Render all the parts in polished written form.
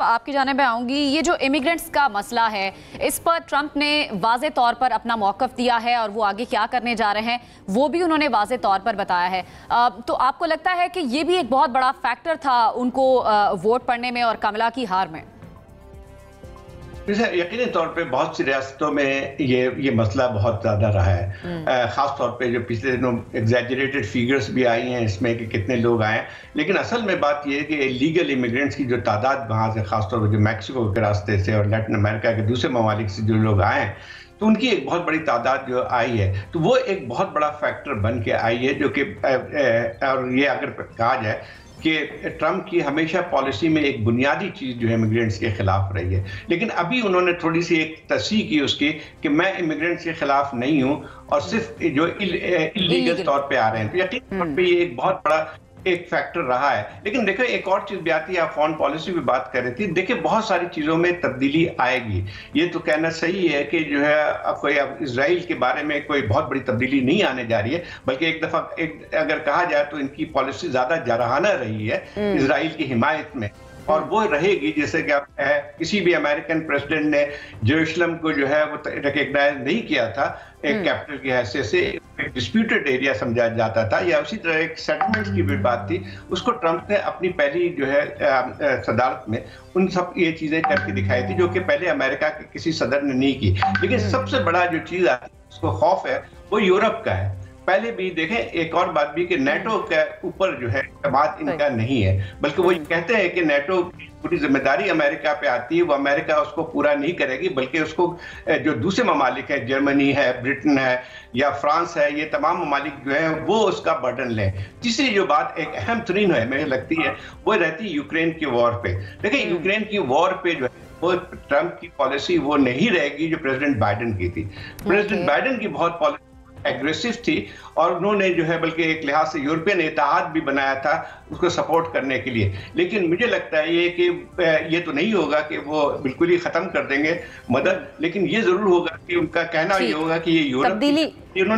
आपकी जानिब में आऊंगी। ये जो इमिग्रेंट्स का मसला है, इस पर ट्रंप ने वाज़े तौर पर अपना मौक़िफ़ दिया है और वो आगे क्या करने जा रहे हैं वो भी उन्होंने वाज़े तौर पर बताया है। तो आपको लगता है कि ये भी एक बहुत बड़ा फैक्टर था उनको वोट पड़ने में और कमला की हार में? यकीनी तौर पे बहुत सी रियासतों में ये मसला बहुत ज़्यादा रहा है। ख़ास तौर पे जो पिछले दिनों एग्जैजरेटेड फिगर्स भी आई हैं इसमें कि कितने लोग आए हैं, लेकिन असल में बात ये है कि लीगल इमिग्रेंट्स की जो तादाद वहाँ से ख़ास तौर पर जो मैक्सिको के रास्ते से और लैटिन अमेरिका के दूसरे ममालिक से जो लोग आए हैं, तो उनकी एक बहुत बड़ी तादाद जो आई है, तो वो एक बहुत बड़ा फैक्टर बन के आई है जो कि और ये अगर कहा जाए कि ट्रंप की हमेशा पॉलिसी में एक बुनियादी चीज़ जो है इमिग्रेंट्स के खिलाफ रही है, लेकिन अभी उन्होंने थोड़ी सी एक तस्हीह की उसकी कि मैं इमिग्रेंट्स के खिलाफ नहीं हूं और सिर्फ जो इलीगल तौर पे आ रहे हैं, तो यकीन तौर पे ये एक बहुत बड़ा एक फैक्टर रहा है। लेकिन देखो एक और चीज भी आती है, आप फॉरेन पॉलिसी भी बात कर रही थी, देखिए बहुत सारी चीजों में तब्दीली आएगी। ये तो कहना सही है कि जो है कोई अब इजराइल के बारे में कोई बहुत बड़ी तब्दीली नहीं आने जा रही है, बल्कि एक दफा अगर कहा जाए तो इनकी पॉलिसी ज्यादा जराहाना रही है इजराइल की हिमायत में, और वो रहेगी। जैसे कि आप किसी भी अमेरिकन प्रेसिडेंट ने जेरूसलम को जो है वो रिकॉग्नाइज नहीं किया था एक कैपिटल की हैसियत से, एक डिस्प्यूटेड एरिया समझा जाता था, या उसी तरह एक सेटलमेंट की भी बात थी, उसको ट्रंप ने अपनी पहली जो है सदारत में उन सब ये चीजें करके दिखाई थी जो कि पहले अमेरिका के किसी सदर ने नहीं की। लेकिन सबसे बड़ा जो चीज आती है उसको खौफ है वो यूरोप का है। पहले भी देखें एक और बात भी कि नेटो के ऊपर जो है बात इनका नहीं है, बल्कि वो कहते हैं कि नेटो की पूरी जिम्मेदारी अमेरिका पे आती है, वो अमेरिका उसको पूरा नहीं करेगी, बल्कि उसको जो दूसरे ममालिक है, जर्मनी है, ब्रिटेन है या फ्रांस है, ये तमाम ममालिक जो है वो उसका बर्डन लें। तीसरी जो बात एक अहम तरीन है मुझे लगती है वो रहती है यूक्रेन की वॉर पे। देखिए यूक्रेन की वॉर पे जो है वो ट्रंप की पॉलिसी वो नहीं रहेगी जो प्रेसिडेंट बाइडेन की थी। प्रेसिडेंट बाइडेन की बहुत पॉलिसी एग्रेसिव थी और उन्होंने जो है बल्कि एक लिहाज से यूरोपियन इत्तेहाद भी बनाया था उसको सपोर्ट करने के लिए। लेकिन मुझे लगता है ये कि ये तो नहीं होगा कि वो बिल्कुल ही खत्म कर देंगे मदद, लेकिन ये जरूर होगा कि उनका कहना ये होगा कि ये यूरोप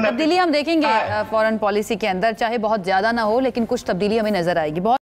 तब्दीली हम देखेंगे फॉरेन पॉलिसी के अंदर, चाहे बहुत ज्यादा ना हो लेकिन कुछ तब्दीली हमें नजर आएगी। बहुत